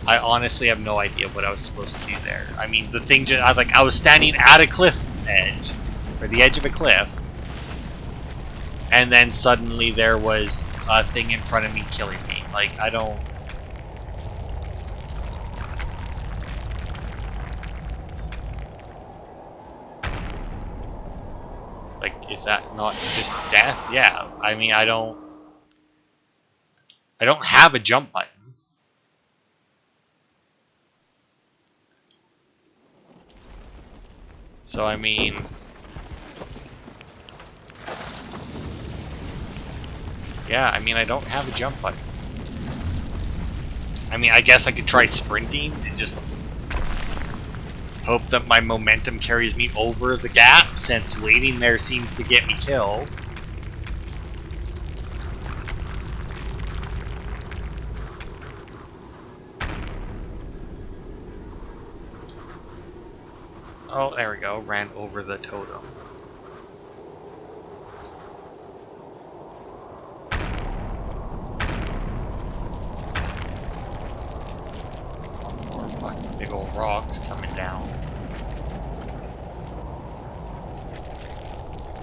I honestly have no idea what I was supposed to do there. I mean, the thing just, I was standing at a cliff edge, or the edge of a cliff, and then suddenly there was a thing in front of me killing me. Like, I don't... Like, is that not just death? Yeah, I mean, I don't have a jump button. So, I mean... Yeah, I mean, I don't have a jump button. I mean, I guess I could try sprinting and just hope that my momentum carries me over the gap, since waiting there seems to get me killed. Oh, there we go. Ran over the totem. More fucking big old rocks coming down.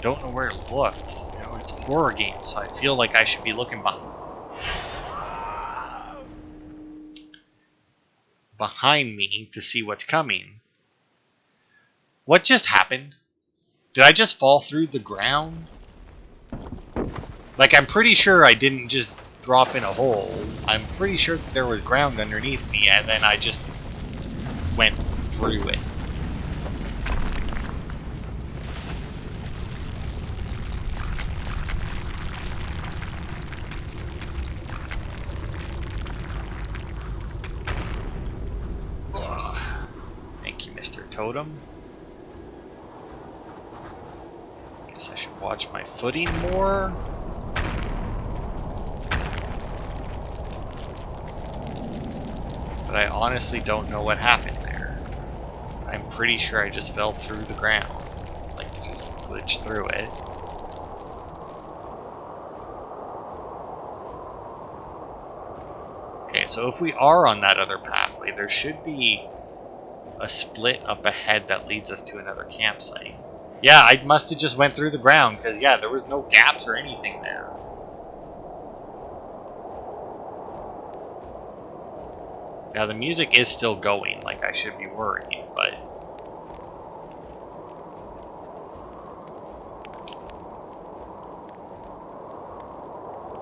Don't know where to look. You know, it's a horror game, so I feel like I should be looking behind me to see what's coming. What just happened? Did I just fall through the ground? Like, I'm pretty sure I didn't just drop in a hole. I'm pretty sure that there was ground underneath me, and then I just went through it. Ugh. Thank you, Mr. Totem. Guess I should watch my footing more. But I honestly don't know what happened there. I'm pretty sure I just fell through the ground. Like, just glitched through it. Okay, so if we are on that other pathway, way, there should be a split up ahead that leads us to another campsite. Yeah, I must have just went through the ground, because yeah, there was no gaps or anything there. Now the music is still going, like I should be worried, but...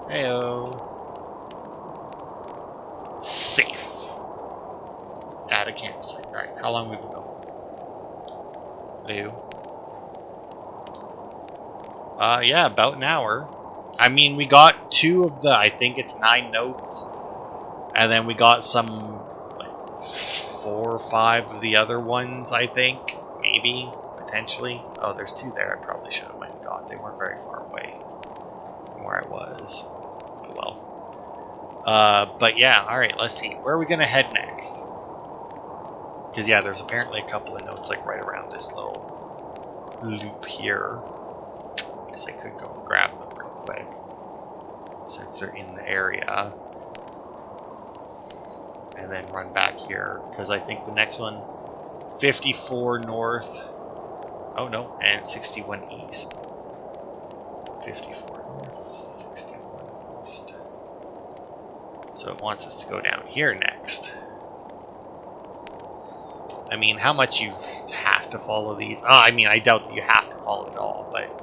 Heyo. Safe. At a campsite. Alright, how long have we been going? Yeah, about an hour. I mean, we got 2 of the, I think it's 9 notes. And then we got some, like, 4 or 5 of the other ones, I think. Maybe, potentially. Oh, there's 2 there I probably should have went and got. They weren't very far away from where I was. Oh well. But yeah, alright, let's see. Where are we gonna head next? Because yeah, there's apparently a couple of notes like right around this little loop here. I guess I could go and grab them real quick since they're in the area. And then run back here, because I think the next one, 54 north. Oh no, and 61 east. 54 north, 61 east. So it wants us to go down here next. I mean, how much you have to follow these? Oh, I mean, I doubt that you have to follow it all, but...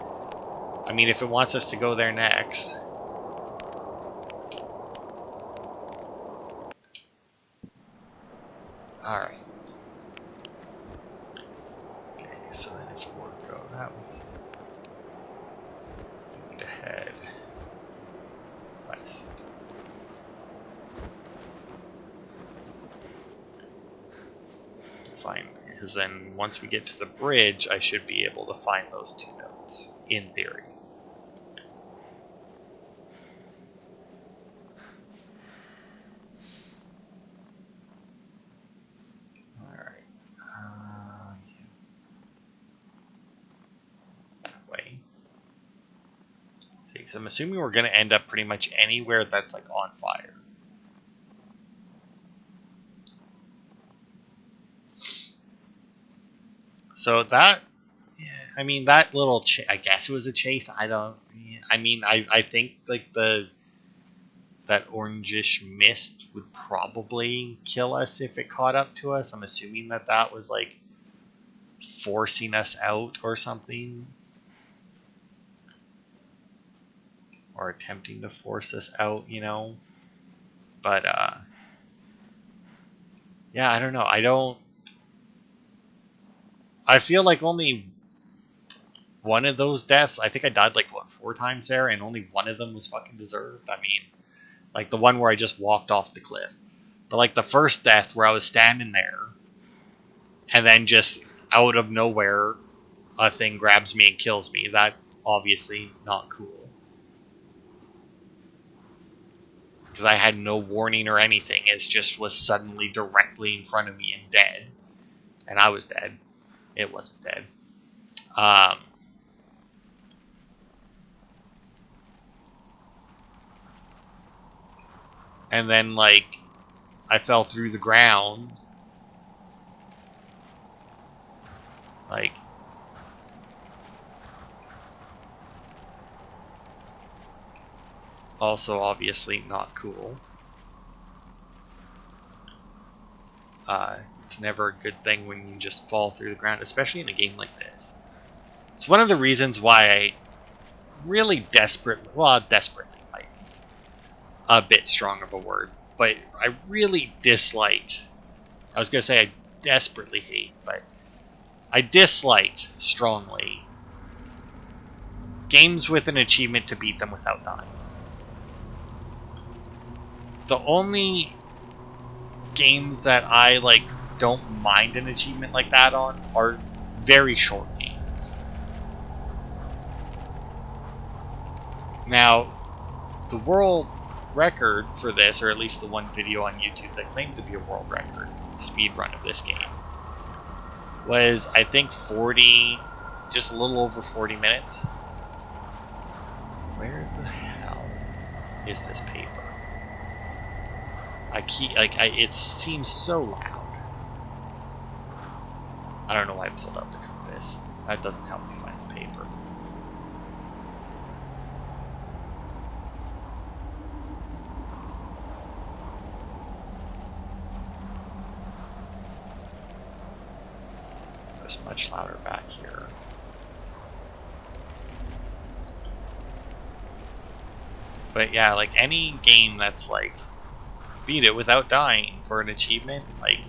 I mean, if it wants us to go there next... Alright. Okay, so then if we want to go that way, we need to head west. Fine, because then once we get to the bridge, I should be able to find those 2 notes, in theory. Alright. That way. See, because I'm assuming we're going to end up pretty much anywhere that's like on fire. So that, yeah, I mean, that little, I guess it was a chase. I don't, I mean, I think like that orangish mist would probably kill us if it caught up to us. I'm assuming that was like forcing us out or something. Or attempting to force us out, you know. But, yeah, I don't know. I feel like only one of those deaths, I think I died like, what, 4 times there, and only one of them was fucking deserved. I mean, like the one where I just walked off the cliff. But like the first death where I was standing there, and then just out of nowhere, a thing grabs me and kills me. That, obviously, not cool. Because I had no warning or anything. It just was suddenly directly in front of me and dead. And I was dead. It wasn't dead. And then, like, I fell through the ground. Like, also obviously not cool. It's never a good thing when you just fall through the ground, especially in a game like this. It's one of the reasons why I really desperately, might be a bit strong of a word, but I really dislike, I was going to say I desperately hate, but I dislike strongly games with an achievement to beat them without dying. The only games that I like don't mind an achievement like that on are very short games. Now, the world record for this, or at least the one video on YouTube that claimed to be a world record speed run of this game, was I think 40, just a little over 40 minutes. Where the hell is this paper? it seems so loud. I don't know why I pulled out the compass. That doesn't help me find the paper. It's much louder back here. But yeah, like any game that's like beat it without dying for an achievement, like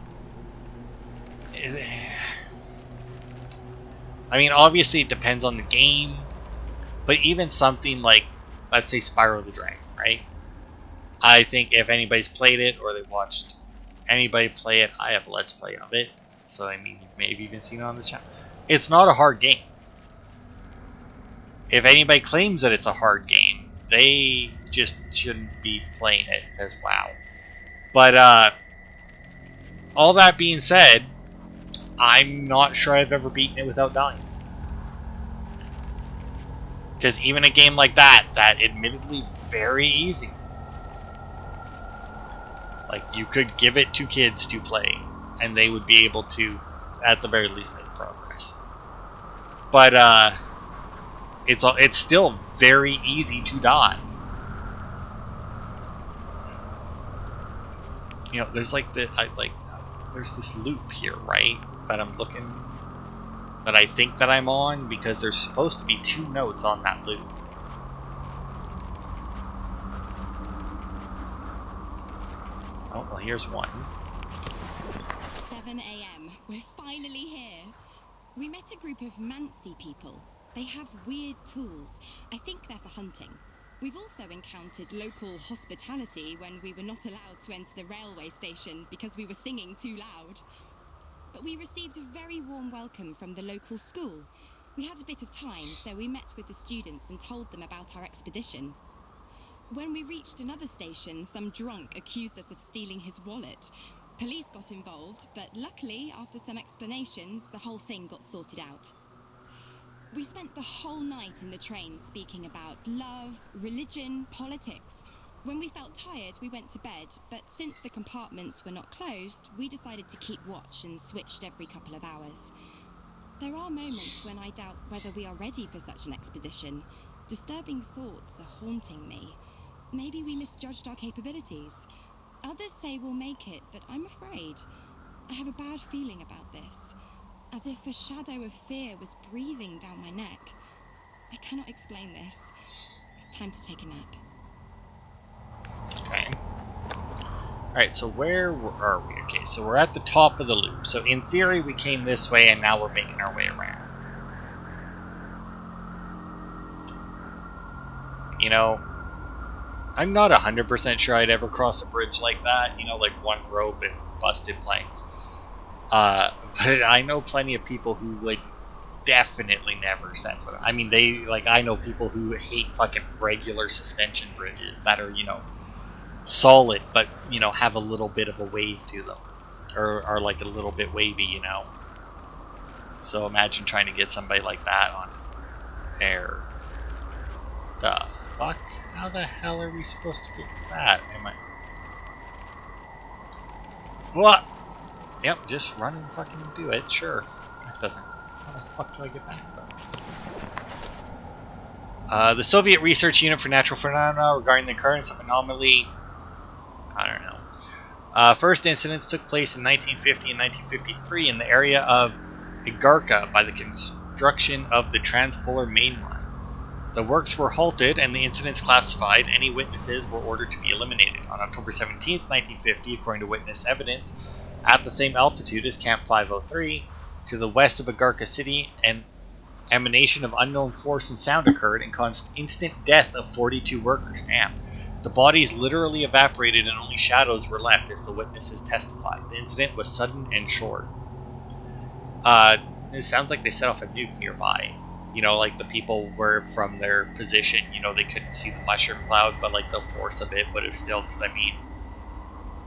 I mean, obviously it depends on the game, but even something like, let's say Spyro the Dragon, right? I think if anybody's played it or they watched anybody play it, I have a Let's Play of it, so I mean, you may have even seen it on this channel. It's not a hard game. If anybody claims that it's a hard game, they just shouldn't be playing it, because wow. But all that being said, I'm not sure I've ever beaten it without dying. Because even a game like that admittedly very easy, like you could give it to kids to play, and they would be able to, at the very least, make progress. But it's still very easy to die. You know, there's like there's this loop here, right? That I think that I'm on, because there's supposed to be 2 notes on that loop. Oh, well, here's one. 7 a.m. We're finally here. We met a group of Mansi people. They have weird tools. I think they're for hunting. We've also encountered local hospitality when we were not allowed to enter the railway station because we were singing too loud. But we received a very warm welcome from the local school. We had a bit of time, so we met with the students and told them about our expedition. When we reached another station, some drunk accused us of stealing his wallet. Police got involved, but luckily, after some explanations, the whole thing got sorted out. We spent the whole night in the train speaking about love, religion, politics. When we felt tired, we went to bed, but since the compartments were not closed, we decided to keep watch and switched every couple of hours. There are moments when I doubt whether we are ready for such an expedition. Disturbing thoughts are haunting me. Maybe we misjudged our capabilities. Others say we'll make it, but I'm afraid. I have a bad feeling about this, as if a shadow of fear was breathing down my neck. I cannot explain this. It's time to take a nap. Okay. Alright, so where are we? Okay, so we're at the top of the loop. So in theory, we came this way, and now we're making our way around. You know, I'm not 100% sure I'd ever cross a bridge like that. You know, like one rope and busted planks. But I know plenty of people who would definitely never set foot. I mean, I know people who hate fucking regular suspension bridges that are, you know, solid, but, you know, have a little bit of a wave to them, or are like a little bit wavy, you know. So imagine trying to get somebody like that on air. The fuck? How the hell are we supposed to get that? What? Yep, just run and fucking do it. Sure. That doesn't. How the fuck do I get back though? The Soviet Research Unit for Natural Phenomena regarding the occurrence of anomaly. I don't know. First incidents took place in 1950 and 1953 in the area of Igarka by the construction of the Transpolar Main Line. The works were halted and the incidents classified. Any witnesses were ordered to be eliminated. On October 17, 1950, according to witness evidence, at the same altitude as Camp 503, to the west of Igarka City, an emanation of unknown force and sound occurred and caused instant death of 42 workers. Damn. The bodies literally evaporated and only shadows were left, as the witnesses testified. The incident was sudden and short. It sounds like they set off a nuke nearby. You know, like the people were from their position, you know, they couldn't see the mushroom cloud, but like the force of it would have still, because I mean,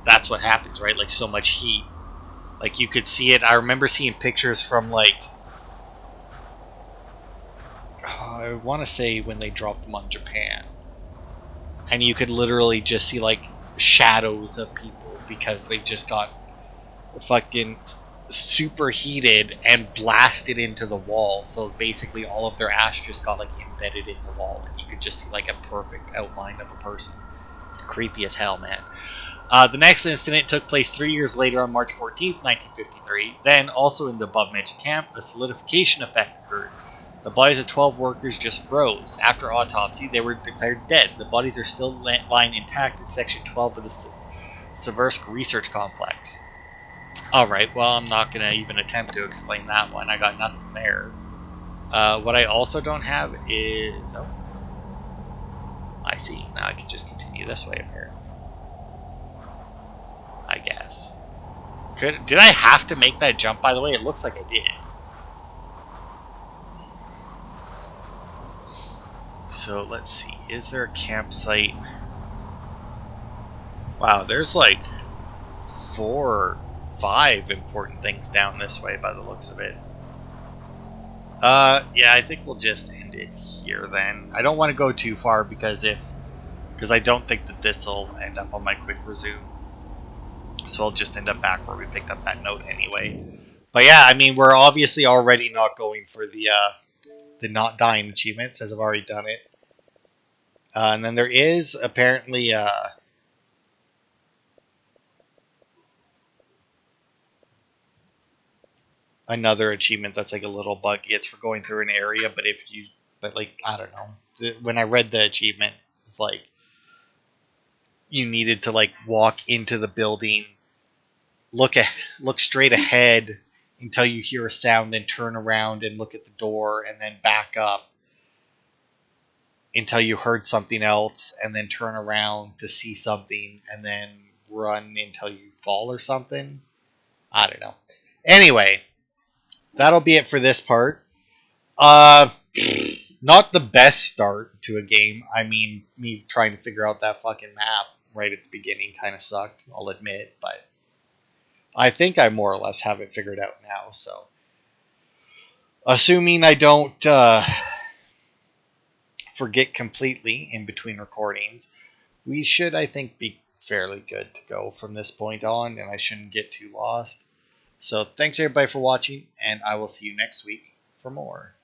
that's what happens, right? Like so much heat. Like you could see it. I remember seeing pictures from like, I want to say when they dropped them on Japan. And you could literally just see like shadows of people because they just got fucking superheated and blasted into the wall. So basically all of their ash just got like embedded in the wall, and you could just see like a perfect outline of a person. It's creepy as hell, man. The next incident took place 3 years later on March 14th, 1953. Then, also in the above-mentioned camp, a solidification effect occurred. The bodies of 12 workers just froze. After autopsy, they were declared dead. The bodies are still lying intact in Section 12 of the Seversk Research Complex. Alright, well, I'm not going to even attempt to explain that one. I got nothing there. What I also don't have is... Oh, I see. Now I can just continue this way, apparently. I guess. Did I have to make that jump, by the way? It looks like I did. So, let's see. Is there a campsite? Wow, there's like 4, 5 important things down this way by the looks of it. Yeah, I think we'll just end it here then. I don't want to go too far because I don't think that this will end up on my quick resume. So I'll just end up back where we picked up that note anyway. But yeah, I mean, we're obviously already not going for the not dying achievement, since I've already done it. And then there is apparently another achievement that's like a little buggy. It's for going through an area, but like, I don't know. When I read the achievement, it's like you needed to like walk into the building, look straight ahead until you hear a sound, then turn around and look at the door, and then back up until you heard something else, and then turn around to see something, and then run until you fall or something. I don't know. Anyway, that'll be it for this part. Not the best start to a game. I mean, me trying to figure out that fucking map right at the beginning kind of sucked, I'll admit, but I think I more or less have it figured out now, so. Assuming I don't forget completely in between recordings, we should, I think, be fairly good to go from this point on, and I shouldn't get too lost. So thanks everybody for watching, and I will see you next week for more.